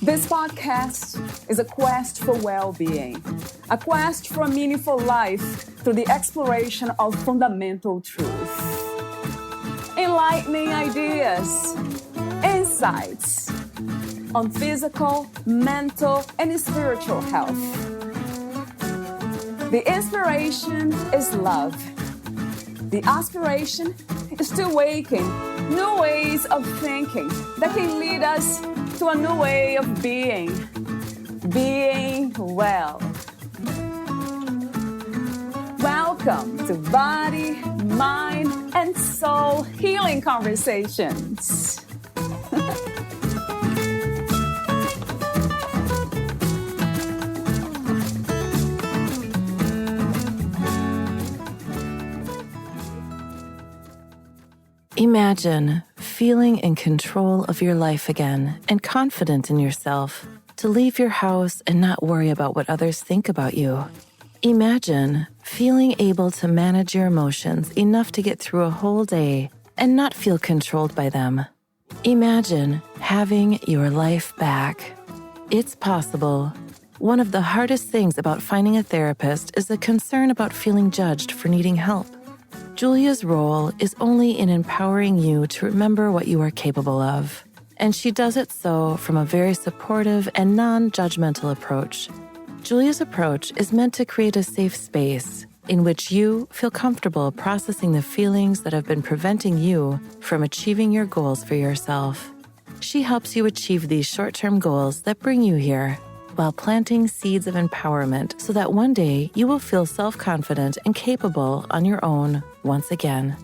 This podcast is a quest for well-being, a quest for a meaningful life through the exploration of fundamental truth. Enlightening ideas, insights on physical, mental, and spiritual health. The inspiration is love. The aspiration is to awaken new ways of thinking that can lead us to a new way of being well. Welcome to Body, Mind, and Soul Healing Conversations. Imagine feeling in control of your life again and confident in yourself to leave your house and not worry about what others think about you. Imagine feeling able to manage your emotions enough to get through a whole day and not feel controlled by them. Imagine having your life back. It's possible. One of the hardest things about finding a therapist is the concern about feeling judged for needing help. Julia's role is only in empowering you to remember what you are capable of, and she does it so from a very supportive and non-judgmental approach. Julia's approach is meant to create a safe space in which you feel comfortable processing the feelings that have been preventing you from achieving your goals for yourself. She helps you achieve these short-term goals that bring you here, while planting seeds of empowerment so that one day you will feel self-confident and capable on your own once again.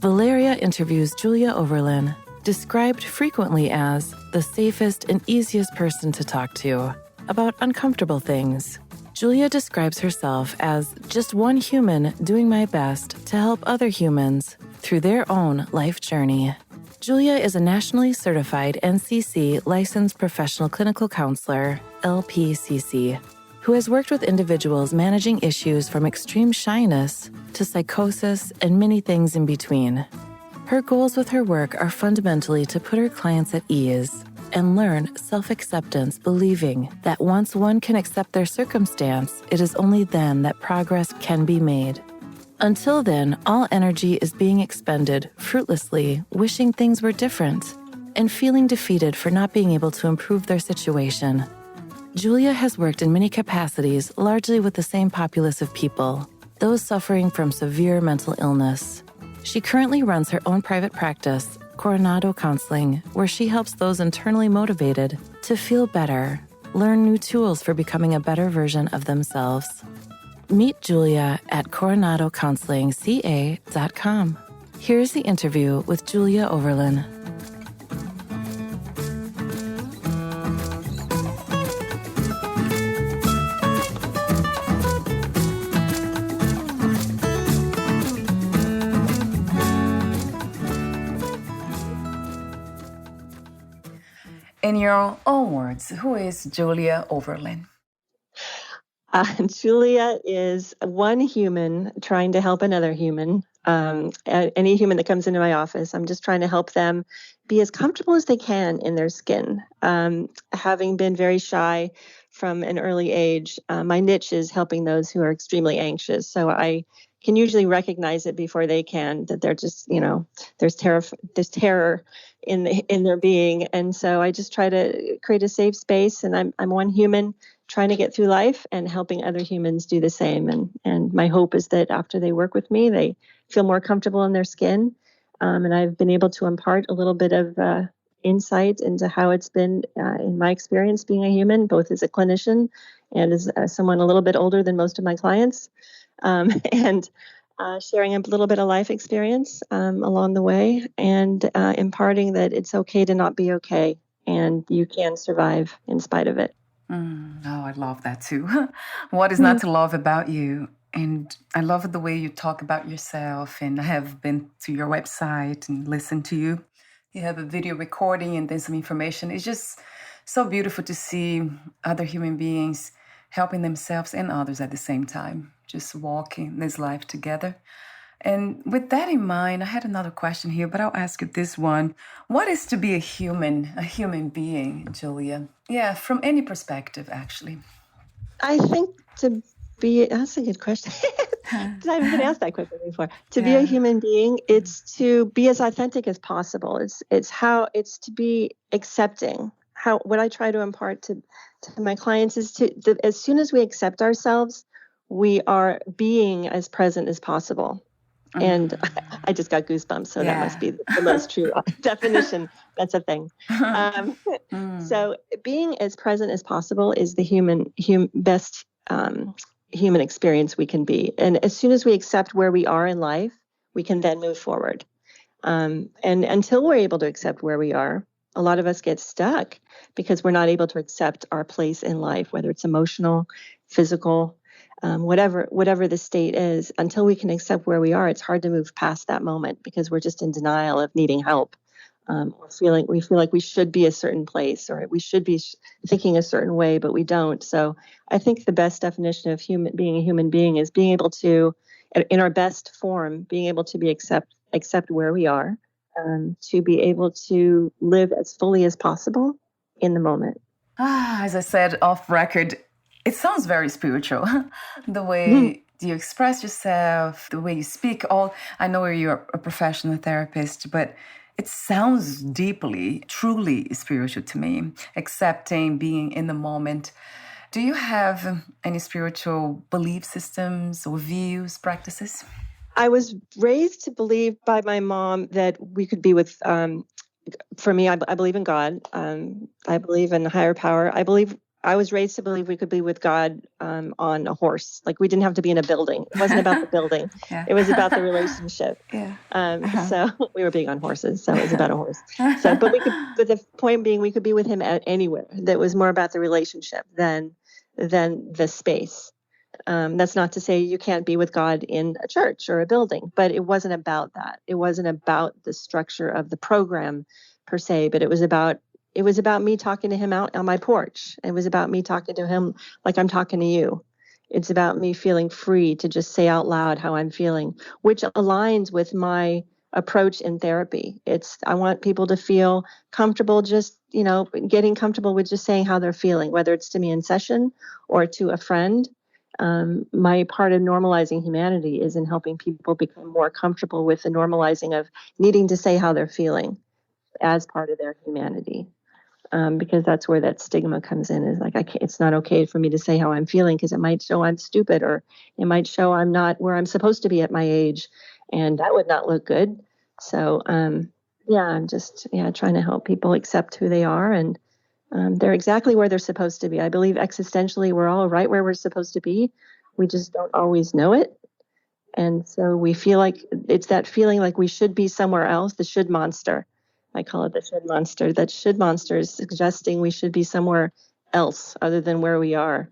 Valeria interviews Julia Overland, described frequently as the safest and easiest person to talk to about uncomfortable things. Julia describes herself as just one human doing my best to help other humans through their own life journey. Julia is a nationally certified NCC licensed professional clinical counselor, LPCC, who has worked with individuals managing issues from extreme shyness to psychosis and many things in between. Her goals with her work are fundamentally to put her clients at ease and learn self-acceptance, believing that once one can accept their circumstance, it is only then that progress can be made. Until then, all energy is being expended fruitlessly, wishing things were different, and feeling defeated for not being able to improve their situation. Julia has worked in many capacities, largely with the same populace of people, those suffering from severe mental illness. She currently runs her own private practice, Coronado Counseling, where she helps those internally motivated to feel better, learn new tools for becoming a better version of themselves. Meet Julia at coronadocounselingca.com. Here's the interview with Julia Overland. In your own words, who is Julia Overland? Julia is one human trying to help another human. Any human that comes into my office, I'm just trying to help them be as comfortable as they can in their skin. Having been very shy from an early age, my niche is helping those who are extremely anxious. So I can usually recognize it before they can, that they're just, there's terror in their being. And so I just try to create a safe space, and I'm one human trying to get through life and helping other humans do the same. And my hope is that after they work with me, they feel more comfortable in their skin. And I've been able to impart a little bit of insight into how it's been in my experience being a human, both as a clinician and as someone a little bit older than most of my clients, and sharing a little bit of life experience along the way, and imparting that it's okay to not be okay and you can survive in spite of it. Oh, I love that too. What is not to love about you? And I love the way you talk about yourself. And I have been to your website and listened to you. You have a video recording and then some information. It's just so beautiful to see other human beings helping themselves and others at the same time, just walking this life together. And with that in mind, I had another question here, but I'll ask you this one. What is to be a human being, Julia? Yeah, from any perspective, actually. I think that's a good question. I haven't been asked that question before. To be a human being, it's to be as authentic as possible. It's to be accepting. What I try to impart to my clients is as soon as we accept ourselves, we are being as present as possible. And I just got goosebumps, so that must be the most true definition. That's a thing. So being as present as possible is the best human experience we can be. And as soon as we accept where we are in life, we can then move forward. And until we're able to accept where we are, a lot of us get stuck because we're not able to accept our place in life, whether it's emotional, physical, whatever the state is. Until we can accept where we are, it's hard to move past that moment because we're just in denial of needing help. We feel like we should be a certain place, or we should be thinking a certain way, but we don't. So I think the best definition of being a human being is being able to, in our best form, being able to accept where we are, to be able to live as fully as possible in the moment. As I said off record, it sounds very spiritual. The way you express yourself, the way you speak. I know you're a professional therapist, but it sounds deeply, truly spiritual to me. Accepting, being in the moment. Do you have any spiritual belief systems or views, practices? I was raised to believe by my mom that we could be with, for me, I believe in God. I believe in higher power. I was raised to believe we could be with God on a horse. Like, we didn't have to be in a building. It wasn't about the building. It was about the relationship. So we were big on horses, so it was about a horse. But the point being, we could be with him anywhere. That was more about the relationship than the space. That's not to say you can't be with God in a church or a building, but it wasn't about that. It wasn't about the structure of the program per se, but it was about me talking to him out on my porch. It was about me talking to him like I'm talking to you. It's about me feeling free to just say out loud how I'm feeling, which aligns with my approach in therapy. I want people to feel comfortable just, getting comfortable with just saying how they're feeling, whether it's to me in session or to a friend. My part of normalizing humanity is in helping people become more comfortable with the normalizing of needing to say how they're feeling as part of their humanity. Because that's where that stigma comes in, is like, it's not okay for me to say how I'm feeling because it might show I'm stupid, or it might show I'm not where I'm supposed to be at my age, and that would not look good. So, I'm just trying to help people accept who they are, and they're exactly where they're supposed to be. I believe existentially we're all right where we're supposed to be. We just don't always know it. And so we feel like it's that feeling like we should be somewhere else, the should monster. I call it the should monster. That should monster is suggesting we should be somewhere else other than where we are.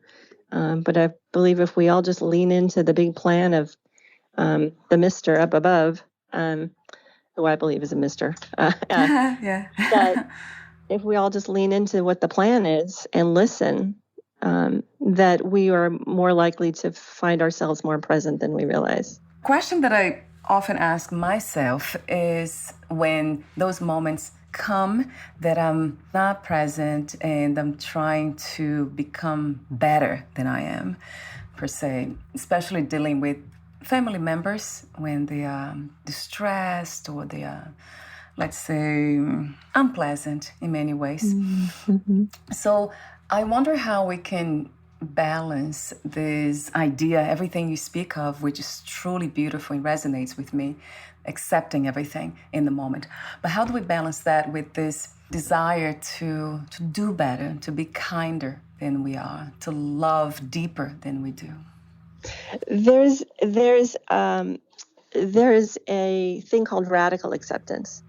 But I believe if we all just lean into the big plan of the Mr. up above, who I believe is a Mr. That if we all just lean into what the plan is and listen, that we are more likely to find ourselves more present than we realize. Question that I often ask myself is, when those moments come that I'm not present and I'm trying to become better than I am, per se, especially dealing with family members when they are distressed or they are, let's say, unpleasant in many ways. Mm-hmm. So I wonder how we can balance this idea, everything you speak of, which is truly beautiful and resonates with me, accepting everything in the moment. But how do we balance that with this desire to do better, to be kinder than we are, to love deeper than we do? There's a thing called radical acceptance.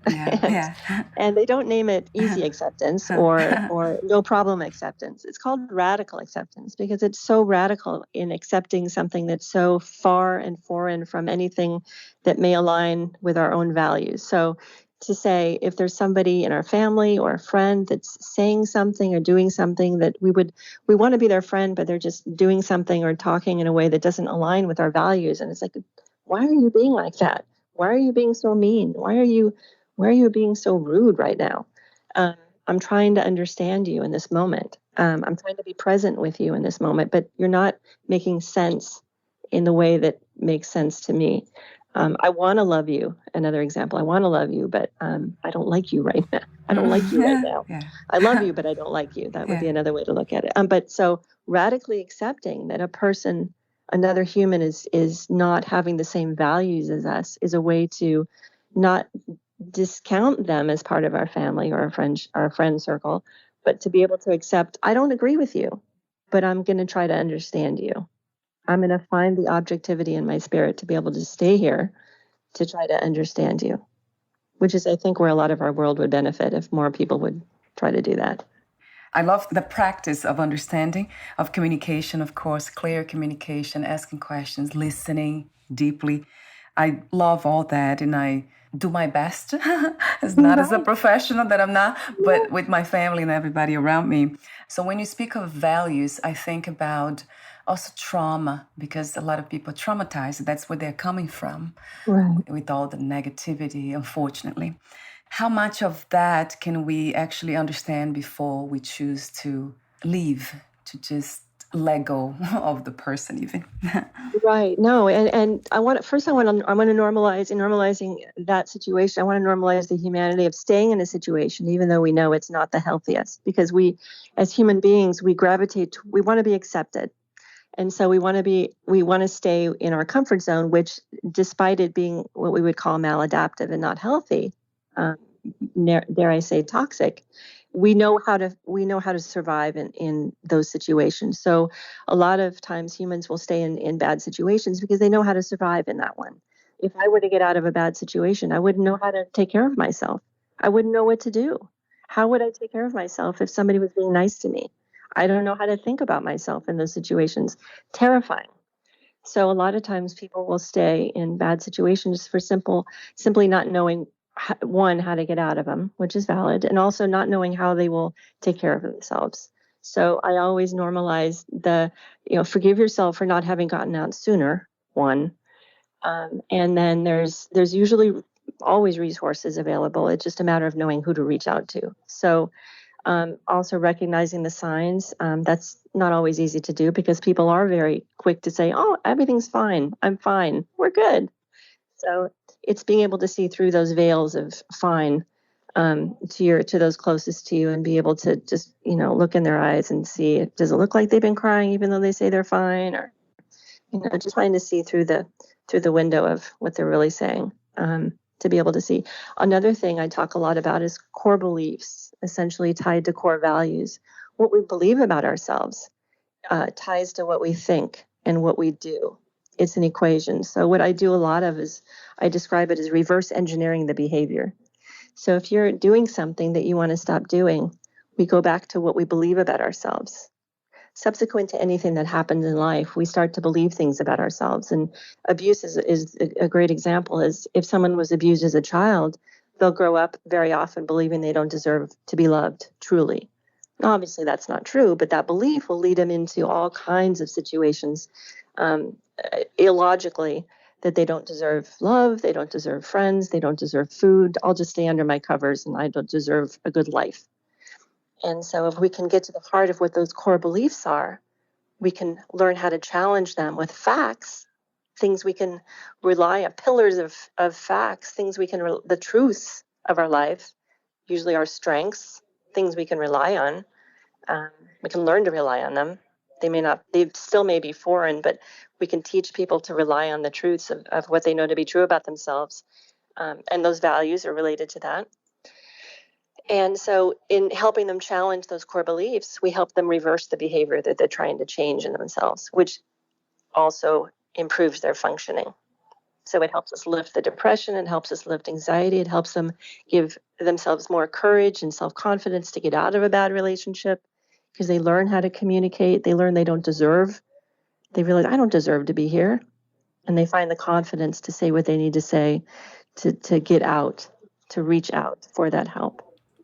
And they don't name it easy acceptance or no problem acceptance. It's called radical acceptance because it's so radical in accepting something that's so far and foreign from anything that may align with our own values. So to say if there's somebody in our family or a friend that's saying something or doing something that we want to be their friend, but they're just doing something or talking in a way that doesn't align with our values. And it's like, why are you being like that? Why are you being so mean? Why are you being so rude right now? Um, I'm trying to understand you in this moment. I'm trying to be present with you in this moment, but you're not making sense in the way that makes sense to me. I want to love you. Another example, I want to love you, but I don't like you right now. I don't like you right now. Yeah. I love you, but I don't like you. That would be Yeah. another way to look at it. But so radically accepting that a person, another human, is not having the same values as us is a way to not discount them as part of our family or our friend circle, but to be able to accept, I don't agree with you, but I'm going to try to understand you. I'm going to find the objectivity in my spirit to be able to stay here to try to understand you, which is, I think, where a lot of our world would benefit if more people would try to do that. I love the practice of understanding, of communication, of course, clear communication, asking questions, listening deeply. I love all that, and I do my best. It's not as a professional that I'm not, but with my family and everybody around me. So when you speak of values, I think about also trauma, because a lot of people are traumatized. That's where they're coming from, Right. with all the negativity, unfortunately. How much of that can we actually understand before we choose to leave, to just let go of the person even? Right. No, and I want to first I want to normalize in normalizing that situation. I want to normalize the humanity of staying in a situation even though we know it's not the healthiest, because we as human beings we we want to be accepted. And so we want to stay in our comfort zone, which despite it being what we would call maladaptive and not healthy, um, dare I say toxic, we know how to survive in those situations. So a lot of times humans will stay in bad situations because they know how to survive in that one. If I were to get out of a bad situation, I wouldn't know how to take care of myself. I wouldn't know what to do. How would I take care of myself if somebody was being nice to me? I don't know how to think about myself in those situations. Terrifying. So a lot of times people will stay in bad situations for simply not knowing one, how to get out of them, which is valid, and also not knowing how they will take care of themselves. So I always normalize forgive yourself for not having gotten out sooner. One, and then there's usually always resources available. It's just a matter of knowing who to reach out to. So also recognizing the signs. That's not always easy to do because people are very quick to say, oh, everything's fine. I'm fine. We're good. So it's being able to see through those veils of fine to those closest to you and be able to just, look in their eyes and see, does it look like they've been crying even though they say they're fine? Or, just trying to see through the window of what they're really saying. To be able to see. Another thing I talk a lot about is core beliefs, essentially tied to core values. What we believe about ourselves ties to what we think and what we do. It's an equation. So what I do a lot of is I describe it as reverse engineering the behavior. So if you're doing something that you want to stop doing, we go back to what we believe about ourselves. Subsequent to anything that happens in life, we start to believe things about ourselves. And abuse is a great example. Is if someone was abused as a child, they'll grow up very often believing they don't deserve to be loved truly. Obviously, that's not true, but that belief will lead them into all kinds of situations illogically, that they don't deserve love, they don't deserve friends, they don't deserve food. I'll just stay under my covers and I don't deserve a good life. And so if we can get to the heart of what those core beliefs are, we can learn how to challenge them with facts, things we can rely on, pillars of facts, things we can, the truths of our life, usually our strengths, things we can rely on. We can learn to rely on them. They still may be foreign, but we can teach people to rely on the truths of what they know to be true about themselves. And those values are related to that. And so in helping them challenge those core beliefs, we help them reverse the behavior that they're trying to change in themselves, which also improves their functioning. So it helps us lift the depression, it helps us lift anxiety, it helps them give themselves more courage and self-confidence to get out of a bad relationship because they learn how to communicate, they learn they don't deserve, they realize I don't deserve to be here, and they find the confidence to say what they need to say to get out. to reach out for that help.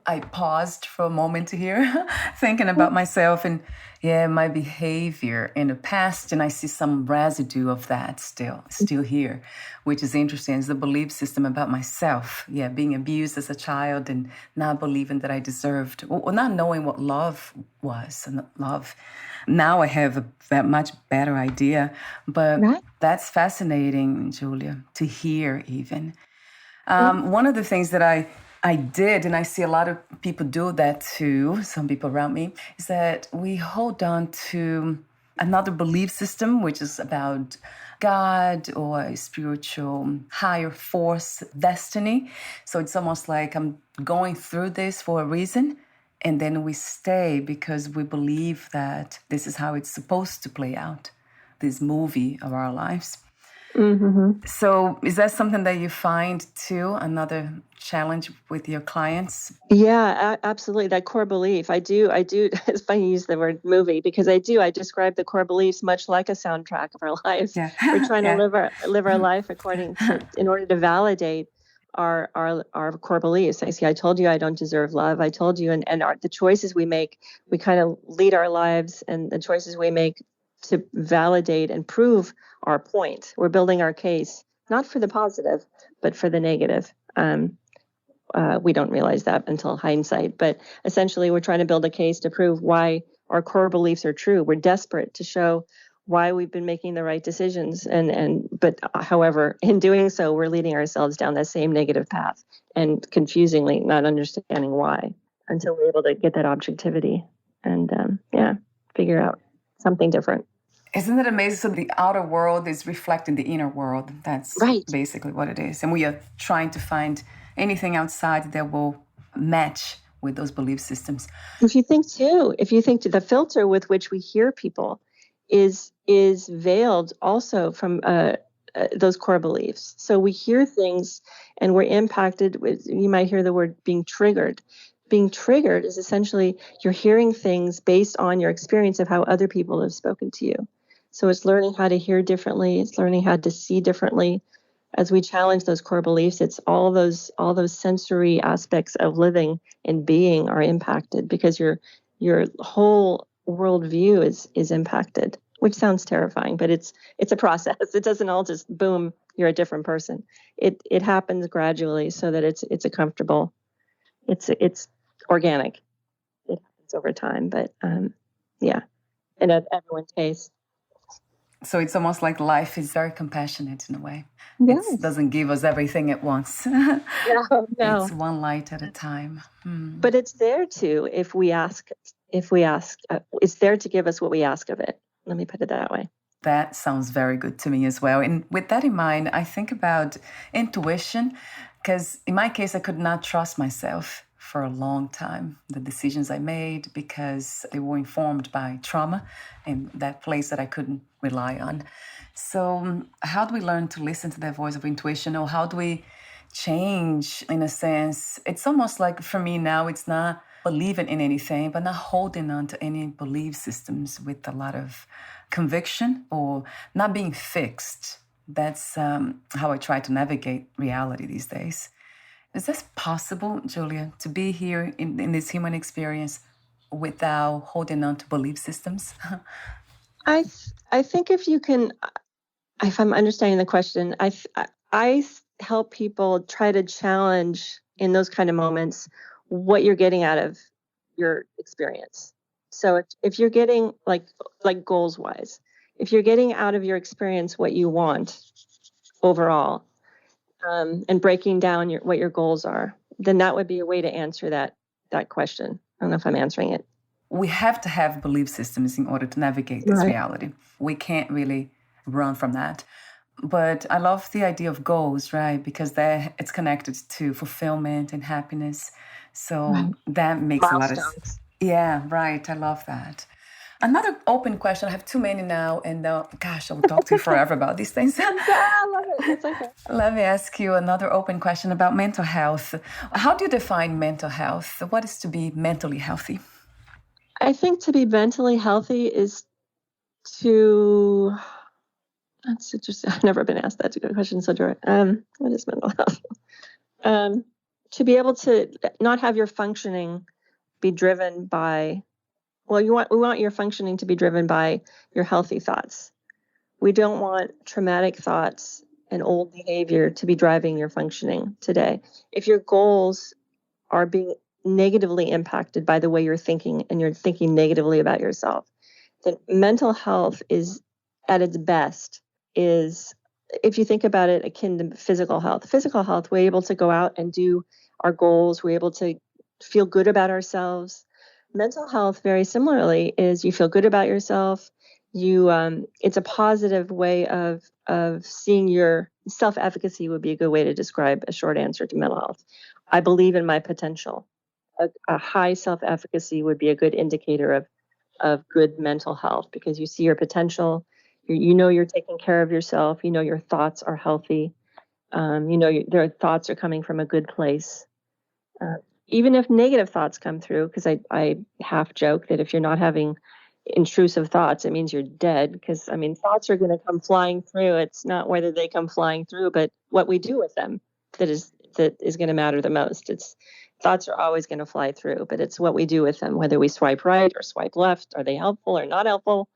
I paused for a moment here, thinking about myself and my behavior in the past, and I see some residue of that still here, which is interesting. It's the belief system about myself. Yeah, being abused as a child and not believing that I deserved, or not knowing what love was and love. Now I have a much better idea, but Right. that's fascinating, Julia, to hear even. One of the things that I did, and I see a lot of people do that too, some people around me, is that we hold on to another belief system, which is about God or a spiritual higher force, destiny. So it's almost like I'm going through this for a reason. And then we stay because we believe that this is how it's supposed to play out, this movie of our lives. Mm-hmm. So is that something that you find too, another challenge with your clients? Yeah, absolutely. That core belief. I do. It's funny you use the word movie because I describe the core beliefs much like a soundtrack of our lives. Yeah. We're trying to Yeah. live our life in order to validate our core beliefs. I told you I don't deserve love. I told you, and the choices we make, we kind of lead our lives, and the choices we make to validate and prove our point. We're building our case, not for the positive, but for the negative. We don't realize that until hindsight, but essentially we're trying to build a case to prove why our core beliefs are true. We're desperate to show why we've been making the right decisions. But however, in doing so, we're leading ourselves down that same negative path and confusingly not understanding why until we're able to get that objectivity and figure out something different. Isn't it amazing? So the outer world is reflecting the inner world. That's Right. basically what it is. And we are trying to find anything outside that will match with those belief systems. If you think the filter with which we hear people is veiled also from those core beliefs. So we hear things and we're impacted with, you might hear the word being triggered. Being triggered is essentially you're hearing things based on your experience of how other people have spoken to you. So it's learning how to hear differently. It's learning how to see differently. As we challenge those core beliefs, it's all those sensory aspects of living and being are impacted because your whole worldview is impacted, which sounds terrifying, but it's a process. It doesn't all just boom, you're a different person. It happens gradually so that it's a comfortable, it's organic. It happens over time, but and at everyone's pace. So it's almost like life is very compassionate in a way. Yes. It doesn't give us everything at once. No. It's one light at a time. But it's there to, if we ask, it's there to give us what we ask of it. Let me put it that way. That sounds very good to me as well. And with that in mind, I think about intuition, because in my case, I could not trust myself for a long time, the decisions I made, because they were informed by trauma and that place that I couldn't rely on. So how do we learn to listen to that voice of intuition, or how do we change, in a sense? It's almost like for me now, it's not believing in anything, but not holding on to any belief systems with a lot of conviction or not being fixed. That's how I try to navigate reality these days. Is this possible, Julia, to be here in this human experience without holding on to belief systems? I think if you can, if I'm understanding the question, I help people try to challenge in those kind of moments what you're getting out of your experience. So if you're getting like goals wise, if you're getting out of your experience what you want overall, and breaking down what your goals are, then that would be a way to answer that question. I don't know if I'm answering it. We have to have belief systems in order to navigate this reality. We can't really run from that. But I love the idea of goals, right? Because it's connected to fulfillment and happiness. So that makes a lot of sense. Yeah, right. I love that. Another open question. I have too many now, and gosh, I will talk to you forever about these things. I love it. It's okay. Let me ask you another open question about mental health. How do you define mental health? What is to be mentally healthy? I think to be mentally healthy is to... That's interesting. I've never been asked that good question so direct. What is mental health? to be able to not have your functioning be driven by, well, we want your functioning to be driven by your healthy thoughts. We don't want traumatic thoughts and old behavior to be driving your functioning today. If your goals are being negatively impacted by the way you're thinking and you're thinking negatively about yourself, then mental health is at its best is, if you think about it, akin to physical health. Physical health, we're able to go out and do our goals. We're able to feel good about ourselves. Mental health, very similarly, is you feel good about yourself. It's a positive way of seeing your self-efficacy would be a good way to describe a short answer to mental health. I believe in my potential. A high self-efficacy would be a good indicator of good mental health, because you see your potential. You know you're taking care of yourself. You know your thoughts are healthy. You know their thoughts are coming from a good place. Even if negative thoughts come through, because I half joke that if you're not having intrusive thoughts, it means you're dead. Because I mean, thoughts are going to come flying through. It's not whether they come flying through, but what we do with them that is going to matter the most. It's thoughts are always going to fly through, but it's what we do with them, whether we swipe right or swipe left. Are they helpful or not helpful?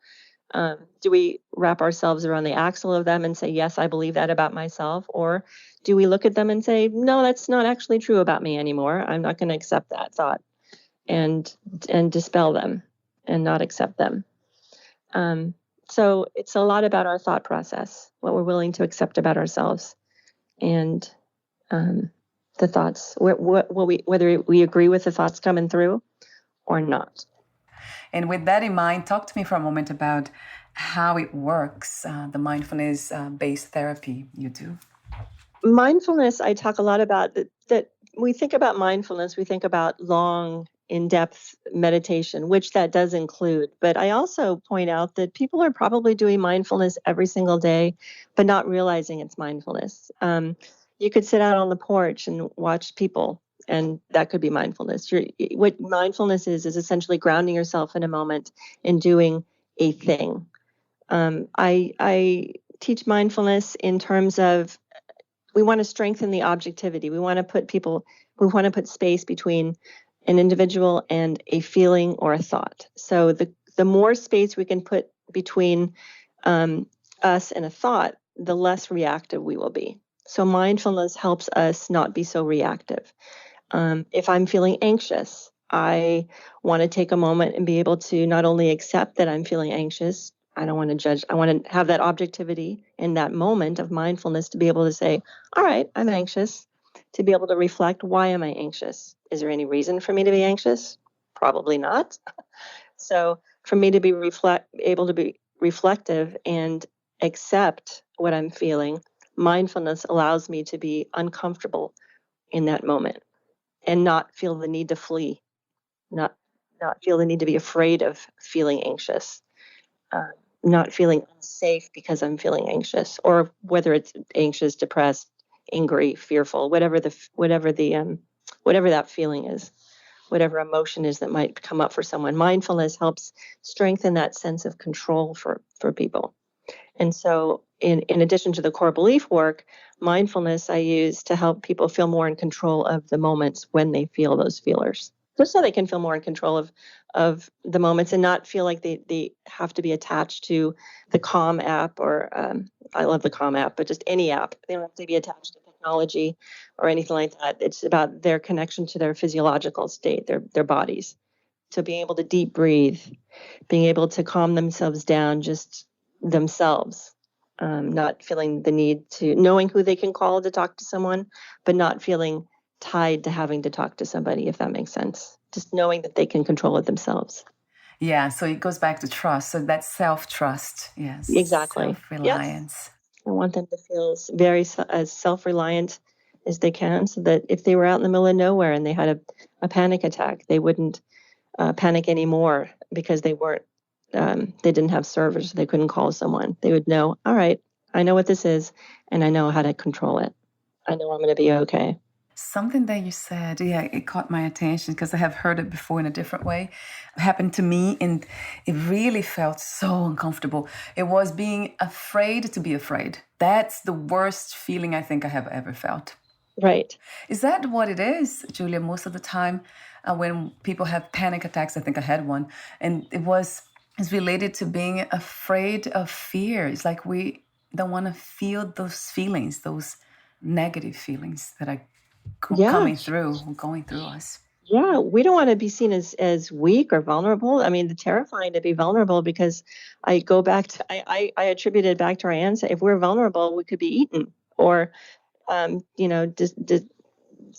Do we wrap ourselves around the axle of them and say, yes, I believe that about myself? Or do we look at them and say, no, that's not actually true about me anymore. I'm not going to accept that thought, and dispel them and not accept them. So it's a lot about our thought process, what we're willing to accept about ourselves, and the thoughts, whether we agree with the thoughts coming through or not. And with that in mind, talk to me for a moment about how it works, the mindfulness-based therapy you do. Mindfulness, I talk a lot about that we think about mindfulness, we think about long, in-depth meditation, which that does include. But I also point out that people are probably doing mindfulness every single day, but not realizing it's mindfulness. You could sit out on the porch and watch people, and that could be mindfulness. What mindfulness is essentially grounding yourself in a moment and doing a thing. I teach mindfulness in terms of, we want to strengthen the objectivity. We want to put space between an individual and a feeling or a thought. So the more space we can put between us and a thought, the less reactive we will be. So mindfulness helps us not be so reactive. If I'm feeling anxious, I want to take a moment and be able to not only accept that I'm feeling anxious, I don't want to judge. I want to have that objectivity in that moment of mindfulness to be able to say, all right, I'm anxious, to be able to reflect, why am I anxious? Is there any reason for me to be anxious? Probably not. So for me to be able to be reflective and accept what I'm feeling, mindfulness allows me to be uncomfortable in that moment and not feel the need to flee, not feel the need to be afraid of feeling anxious. Not feeling unsafe because I'm feeling anxious, or whether it's anxious, depressed, angry, fearful, whatever that feeling is, whatever emotion is that might come up for someone. Mindfulness helps strengthen that sense of control for people. And so in addition to the core belief work, mindfulness I use to help people feel more in control of the moments when they feel those feelers, just so they can feel more in control of the moments and not feel like they have to be attached to the Calm app, or I love the Calm app, but just any app. They don't have to be attached to technology or anything like that. It's about their connection to their physiological state, their bodies. So being able to deep breathe, being able to calm themselves down, just themselves, not feeling the need to, knowing who they can call to talk to someone, but not feeling tied to having to talk to somebody, if that makes sense. Just knowing that they can control it themselves. Yeah, so it goes back to trust. So that's self-trust. Yes. Exactly. Self-reliance. Yes. I want them to feel very as self-reliant as they can, so that if they were out in the middle of nowhere and they had a panic attack, they wouldn't panic anymore because they didn't have service. They couldn't call someone. They would know, all right, I know what this is and I know how to control it. I know I'm going to be okay. Something that you said, yeah, it caught my attention because I have heard it before in a different way. It happened to me and it really felt so uncomfortable. It was being afraid to be afraid. That's the worst feeling I think I have ever felt. Right. Is that what it is, Julia? Most of the time, when people have panic attacks, I think I had one, and it's related to being afraid of fear. It's like we don't want to feel those feelings, those negative feelings that are Yeah. going through us. Yeah, we don't want to be seen as weak or vulnerable. I mean, it's terrifying to be vulnerable because I go back to I attribute it back to our ancestors. If we're vulnerable, we could be eaten or just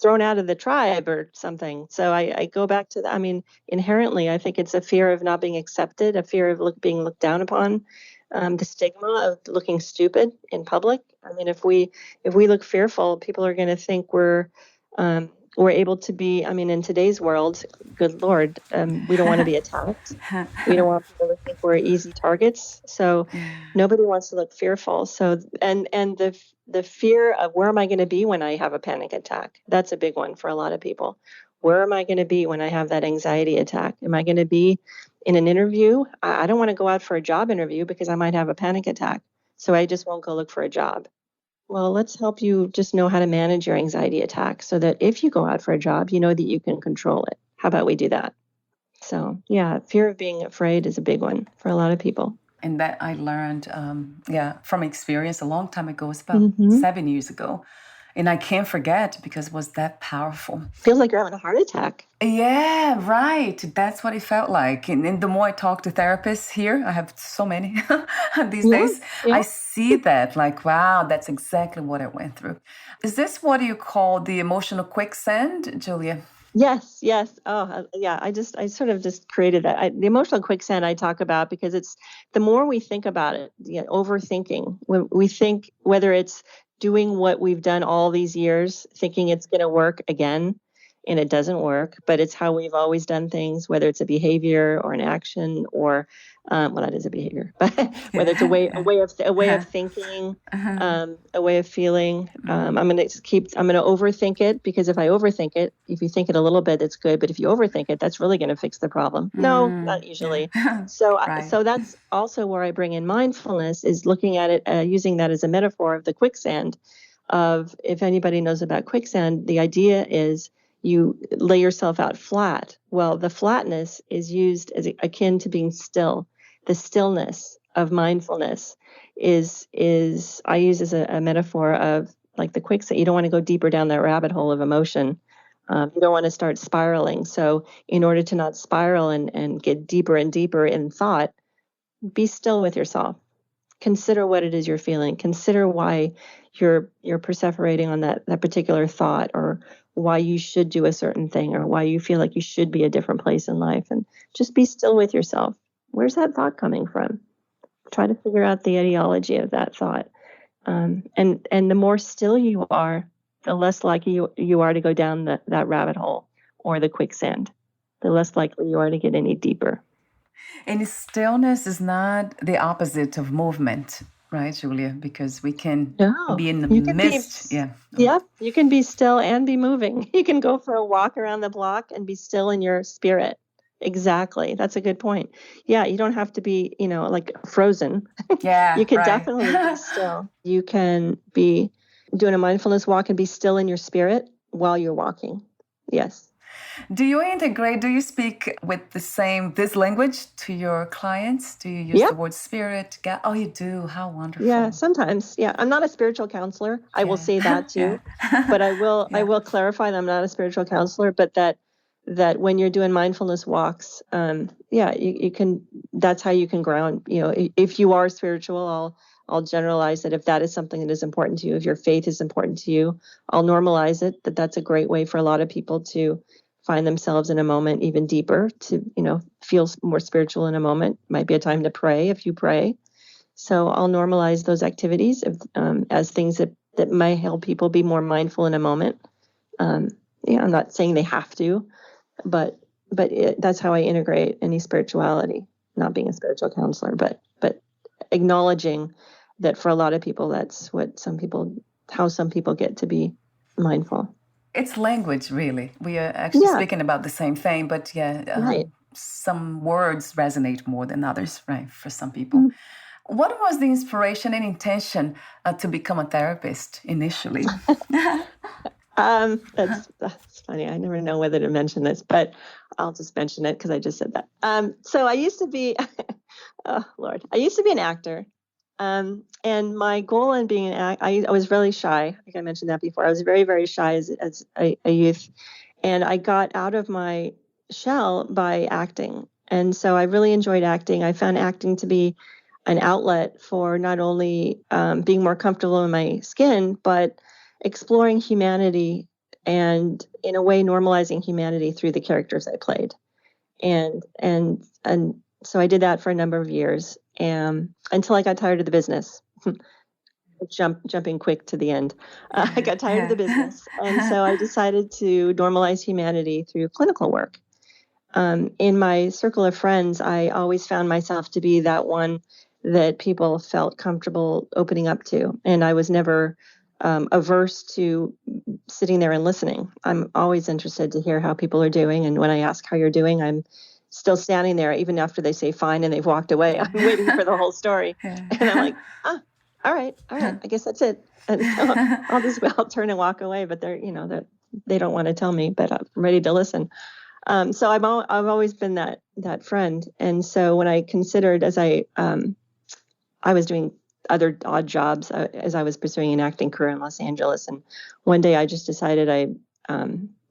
thrown out of the tribe or something. So I go back to that. I mean, inherently, I think it's a fear of not being accepted, a fear of being looked down upon, the stigma of looking stupid in public. I mean, if we look fearful, people are going to think we're able to be. I mean, in today's world, good Lord, we don't want to be attacked. We don't want people to think we're easy targets. So nobody wants to look fearful. So and the fear of where am I going to be when I have a panic attack? That's a big one for a lot of people. Where am I going to be when I have that anxiety attack? Am I going to be in an interview? I don't want to go out for a job interview because I might have a panic attack. So I just won't go look for a job. Well, let's help you just know how to manage your anxiety attack so that if you go out for a job, you know that you can control it. How about we do that? So, yeah, fear of being afraid is a big one for a lot of people. And that I learned, from experience a long time ago. It's about 7 years ago. And I can't forget because it was that powerful. Feels like you're having a heart attack. Yeah, right. That's what it felt like. And the more I talk to therapists here, I have so many these days, I see that like, wow, that's exactly what I went through. Is this what you call the emotional quicksand, Julia? Yes. Oh, yeah. I sort of just created that. The emotional quicksand I talk about because it's the more we think about it, overthinking. When we think whether it's doing what we've done all these years, thinking it's going to work again, and it doesn't work, but it's how we've always done things, whether it's a behavior or an action or, well, that is a behavior, but whether it's a way of thinking, a way of feeling. I'm going to overthink it because if I overthink it, if you think it a little bit, it's good. But if you overthink it, that's really going to fix the problem. No, not usually. So, Right. so that's also where I bring in mindfulness is looking at it, using that as a metaphor of the quicksand. Of if anybody knows about quicksand, the idea is you lay yourself out flat. Well, the flatness is used as akin to being still. The stillness of mindfulness is I use as a metaphor of like the quicksand. You don't want to go deeper down that rabbit hole of emotion. You don't want to start spiraling. So in order to not spiral and get deeper and deeper in thought, be still with yourself. Consider what it is you're feeling. Consider why you're perseverating on that particular thought, or why you should do a certain thing, or why you feel like you should be a different place in life. And just be still with yourself. Where's that thought coming from? Try to figure out the etiology of that thought. And the more still you are, the less likely you are to go down that rabbit hole or the quicksand. The less likely you are to get any deeper. And stillness is not the opposite of movement, right, Julia? Because we can be in the midst. Yep, you can be still and be moving. You can go for a walk around the block and be still in your spirit. Exactly. That's a good point. Yeah, you don't have to be, like frozen. Yeah, you could right. definitely be still. You can be doing a mindfulness walk and be still in your spirit while you're walking. Yes. Do you speak with this language to your clients? Do you use the word spirit? Oh, you do. How wonderful. Yeah, sometimes. Yeah. I'm not a spiritual counselor. I will say that too. But I will clarify that I'm not a spiritual counselor, but that when you're doing mindfulness walks, you can, that's how you can ground, if you are spiritual, I'll generalize that if that is something that is important to you, if your faith is important to you, I'll normalize it, that's a great way for a lot of people to find themselves in a moment even deeper, to, feel more spiritual in a moment. Might be a time to pray if you pray. So I'll normalize those activities as things that might help people be more mindful in a moment. I'm not saying they have to, but that's how I integrate any spirituality, not being a spiritual counselor, but acknowledging that for a lot of people, that's how some people get to be mindful. It's language, really. We are actually speaking about the same thing, but some words resonate more than others, right, for some people. Mm-hmm. What was the inspiration and intention to become a therapist initially? That's funny. I never know whether to mention this, but I'll just mention it because I just said that. So I used to be, oh Lord, I used to be an actor. And my goal in being an actor, I was really shy. I think I mentioned that before. I was very, very shy as a youth. And I got out of my shell by acting. And so I really enjoyed acting. I found acting to be an outlet for not only being more comfortable in my skin, but exploring humanity and, in a way, normalizing humanity through the characters I played. And so I did that for a number of years, until I got tired of the business. Jumping quick to the end. I got tired of the business, and so I decided to normalize humanity through clinical work. In my circle of friends, I always found myself to be that one that people felt comfortable opening up to, and I was never averse to sitting there and listening. I'm always interested to hear how people are doing, and when I ask how you're doing, I'm still standing there even after they say fine and they've walked away. I'm waiting for the whole story, and I'm like, all right, I guess that's it. And so I'll turn and walk away, but they don't want to tell me, but I'm ready to listen. So I've always been that friend. And so when I considered, as I was doing other odd jobs as I was pursuing an acting career in Los Angeles, and one day I just decided I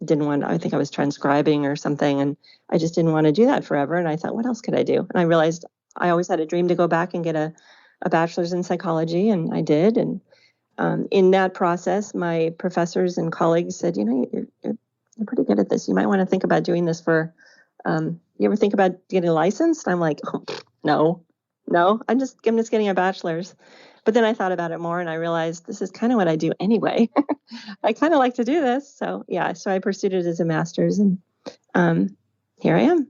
didn't want. I think I was transcribing or something, and I just didn't want to do that forever. And I thought, what else could I do? And I realized I always had a dream to go back and get a bachelor's in psychology, and I did. And in that process, my professors and colleagues said, you're pretty good at this. You might want to think about doing this for, you ever think about getting licensed? I'm like, oh, no, I'm just getting a bachelor's. But then I thought about it more and I realized this is kind of what I do anyway. I kind of like to do this. So yeah, so I pursued it as a master's, and here I am.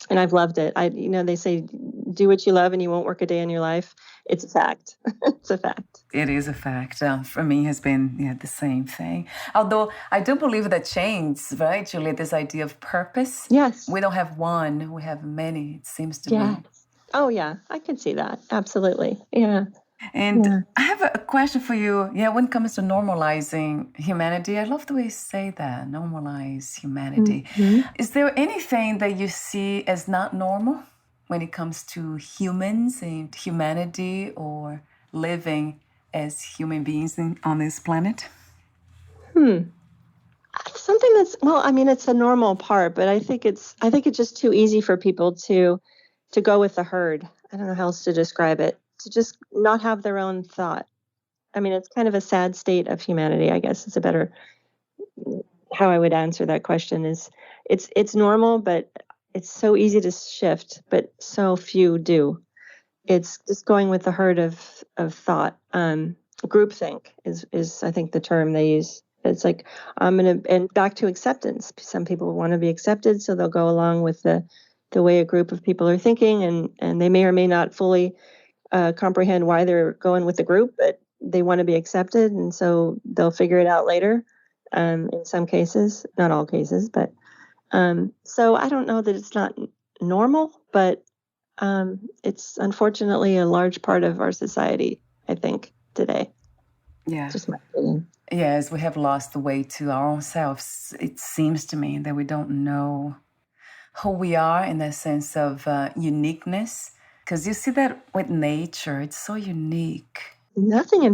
And I've loved it. They say, do what you love and you won't work a day in your life. It's a fact. It's a fact. It is a fact. For me, has been the same thing. Although I do believe that change, right, Julia? This idea of purpose. Yes. We don't have one; we have many. It seems to me. be. Oh yeah, I can see that. Absolutely. Yeah. And I have a question for you. Yeah, when it comes to normalizing humanity, I love the way you say that. Normalize humanity. Mm-hmm. Is there anything that you see as not normal when it comes to humans and humanity, or living as human beings on this planet? Something that's, it's a normal part, but I think it's just too easy for people to go with the herd. I don't know how else to describe it. To just not have their own thought. I mean, it's kind of a sad state of humanity, I guess. It's a better, how I would answer that question is, it's normal, but it's so easy to shift, but so few do. It's just going with the herd of thought. Groupthink is I think the term they use. It's like, and back to acceptance. Some people want to be accepted, so they'll go along with the way a group of people are thinking, and they may or may not fully comprehend why they're going with the group, but they want to be accepted, and so they'll figure it out later. In some cases, not all cases, but so I don't know that it's not normal, but it's unfortunately a large part of our society, I think, today. Yeah. Just my opinion. Yes, we have lost the way to our own selves. It seems to me that we don't know who we are in the sense of uniqueness. Because you see that with nature, it's so unique. Nothing in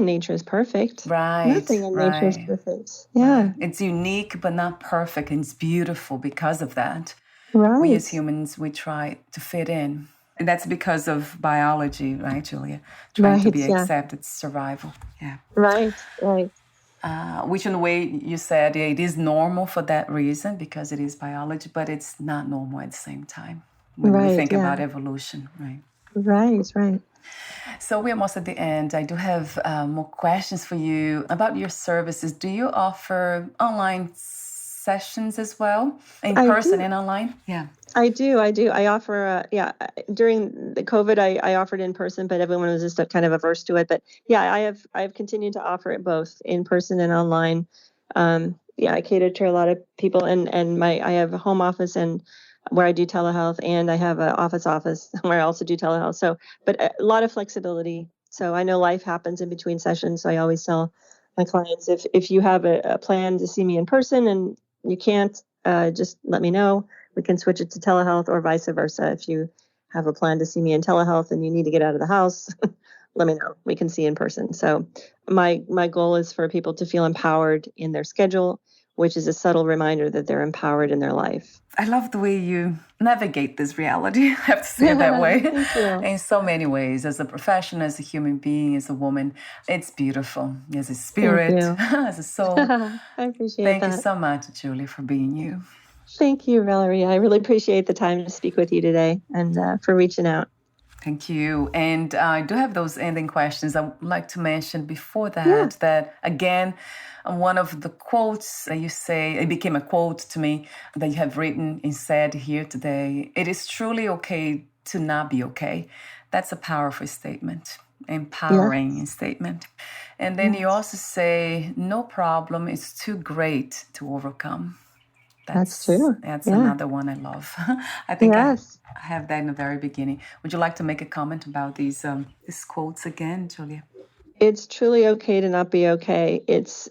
nature is perfect. Right. Nothing in nature is perfect. Yeah. It's unique, but not perfect. And it's beautiful because of that. Right. We as humans, we try to fit in. And that's because of biology, right, Julia? Trying to be accepted, survival. Yeah. Right. Which in a way you said it is normal for that reason because it is biology, but it's not normal at the same time when we think about evolution, right? Right. So we're almost at the end. I do have more questions for you about your services. Do you offer online sessions as well, in person and online? Yeah. I do. I offer, during the COVID, I offered in person, but everyone was just kind of averse to it. But yeah, I've continued to offer it both in person and online. I cater to a lot of people, and I have a home office and where I do telehealth, and I have an office where I also do telehealth. So, but a lot of flexibility. So I know life happens in between sessions, so I always tell my clients, if you have a plan to see me in person and you can't, just let me know. We can switch it to telehealth or vice versa. If you have a plan to see me in telehealth and you need to get out of the house, let me know. We can see in person. So my goal is for people to feel empowered in their schedule, which is a subtle reminder that they're empowered in their life. I love the way you navigate this reality. I have to say it that way. Thank you. In so many ways, as a professional, as a human being, as a woman, it's beautiful. As a spirit, as a soul. I appreciate Thank that. you so much, Julia, for being you. Thank you, Valerie. I really appreciate the time to speak with you today and for reaching out. Thank you. And I do have those ending questions I would like to mention before that, that again, one of the quotes that you say, it became a quote to me that you have written and said here today. It is truly okay to not be okay. That's a powerful statement, empowering statement. And then you also say, no problem is too great to overcome. That's true. That's another one I love. I think I have that in the very beginning. Would you like to make a comment about these quotes again, Julia? It's truly okay to not be okay.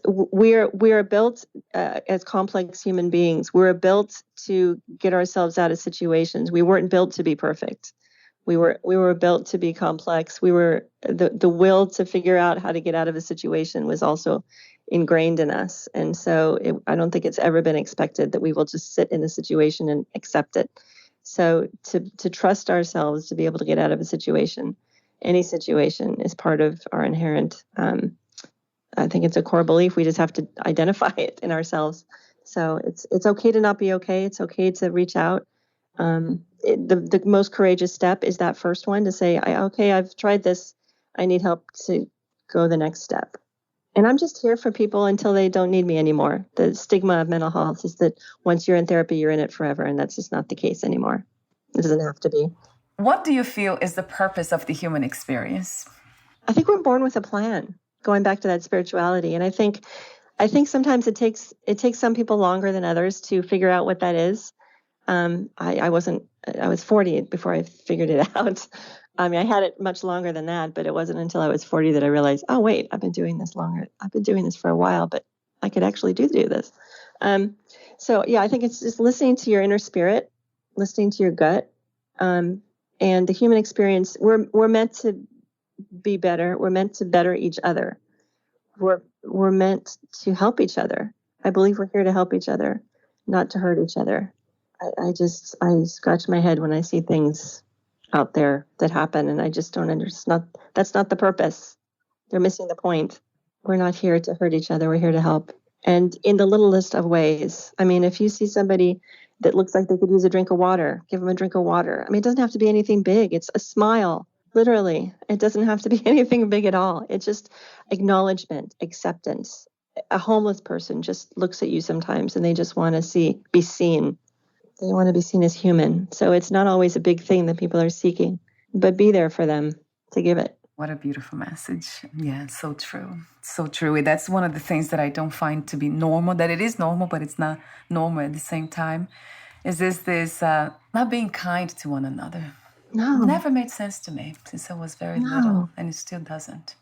We're built as complex human beings. We're built to get ourselves out of situations. We weren't built to be perfect. We were built to be complex. We were the will to figure out how to get out of a situation was also ingrained in us. And so I don't think it's ever been expected that we will just sit in a situation and accept it. So to trust ourselves to be able to get out of a situation, any situation, is part of our inherent, I think it's a core belief. We just have to identify it in ourselves. So it's okay to not be okay. It's okay to reach out. The most courageous step is that first one, to say, okay, I've tried this. I need help to go the next step. And I'm just here for people until they don't need me anymore. The stigma of mental health is that once you're in therapy, you're in it forever. And that's just not the case anymore. It doesn't have to be. What do you feel is the purpose of the human experience? I think we're born with a plan, going back to that spirituality. And I think sometimes it takes some people longer than others to figure out what that is. I was 40 before I figured it out. I mean, I had it much longer than that, but it wasn't until I was 40 that I realized, oh, wait, I've been doing this longer. I've been doing this for a while, but I could actually do this. So yeah, I think it's just listening to your inner spirit, listening to your gut. And the human experience, we're meant to be better. We're meant to better each other. We're meant to help each other. I believe we're here to help each other, not to hurt each other. I scratch my head when I see things out there that happen, and I just don't understand. That's not the purpose. They're missing the point. We're not here to hurt each other. We're here to help. And in the littlest of ways. I mean, if you see somebody that looks like they could use a drink of water, give them a drink of water. I mean, it doesn't have to be anything big. It's a smile, literally. It doesn't have to be anything big at all. It's just acknowledgement, acceptance. A homeless person just looks at you sometimes and they just want to be seen. They want to be seen as human. So it's not always a big thing that people are seeking, but be there for them to give it. What a beautiful message. Yeah, so true. So true. That's one of the things that I don't find to be normal, that it is normal, but it's not normal at the same time, is this not being kind to one another. No. It never made sense to me since I was very little, and it still doesn't.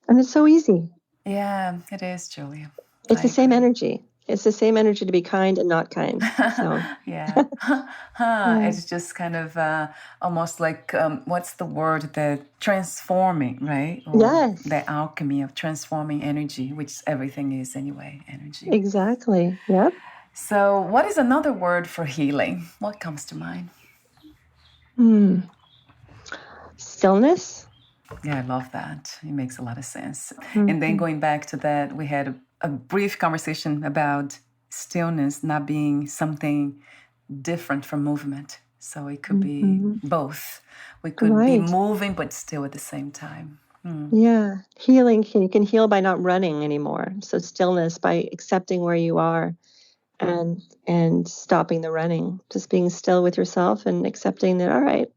And it's so easy. Yeah, it is, Julia. It's the same energy. It's the same energy to be kind and not kind. So. Yeah. It's just kind of almost like, what's the word? The transforming, right? Or yes. The alchemy of transforming energy, which everything is anyway, energy. Exactly. Yep. So what is another word for healing? What comes to mind? Stillness. Yeah, I love that. It makes a lot of sense. Mm-hmm. And then going back to that, we had a brief conversation about stillness not being something different from movement. So it could be both. We could be moving, but still at the same time. Yeah. Healing, you can heal by not running anymore. So stillness, by accepting where you are and stopping the running, just being still with yourself and accepting that, all right,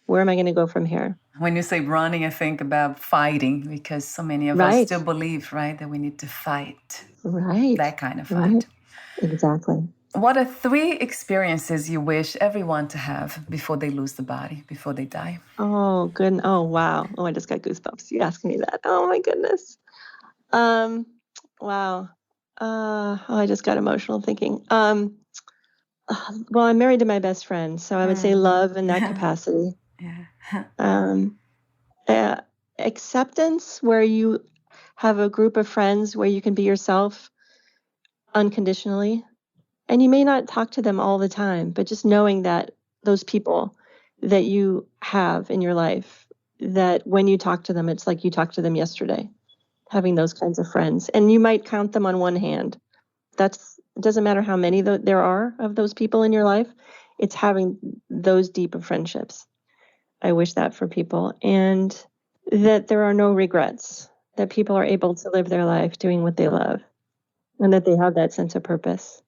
where am I going to go from here? When you say running, I think about fighting, because so many of us still believe, right, that we need to fight. Right. That kind of fight. Right. Exactly. What are 3 experiences you wish everyone to have before they lose the body, before they die? Oh, good. Oh, wow. Oh, I just got goosebumps. You asked me that. Oh, my goodness. Wow. I just got emotional thinking. Well, I'm married to my best friend, so I would say love in that capacity. Yeah. Um, Acceptance, where you have a group of friends where you can be yourself unconditionally. And you may not talk to them all the time, but just knowing that those people that you have in your life, that when you talk to them, it's like you talked to them yesterday, having those kinds of friends. And you might count them on one hand. It doesn't matter how many there are of those people in your life. It's having those deep of friendships. I wish that for people. And that there are no regrets, that people are able to live their life doing what they love, and that they have that sense of purpose.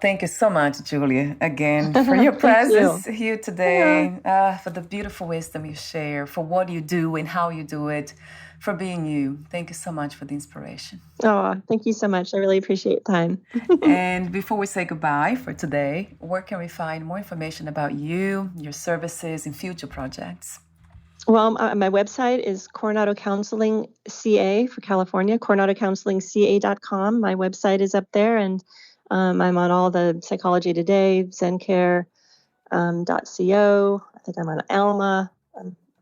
Thank you so much, Julia, again, for your Thank you. presence here today, for the beautiful wisdom you share, for what you do and how you do it, for being you. Thank you so much for the inspiration. Oh, thank you so much. I really appreciate time. And before we say goodbye for today, where can we find more information about you, your services, and future projects? Well, my website is Coronado Counseling CA for California, coronadocounselingca.com. My website is up there, and I'm on all the Psychology Today, ZenCare, .co. I think I'm on Alma.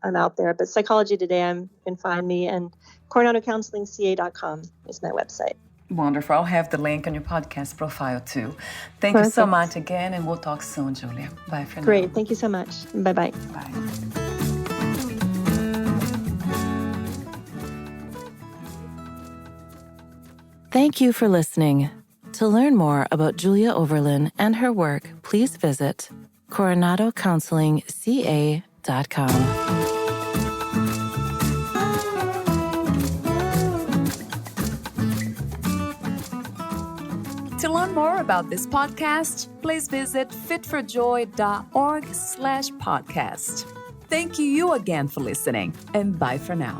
I'm out there, but Psychology Today, you can find me, and coronadocounselingca.com is my website. Wonderful. I'll have the link on your podcast profile too. Thank you so much again, and we'll talk soon, Julia. Bye for now. Great. Thank you so much. Bye-bye. Bye. Thank you for listening. To learn more about Julia Overland and her work, please visit coronadocounselingca.com. To learn more about this podcast, please visit fitforjoy.org/podcast. Thank you again for listening, and bye for now.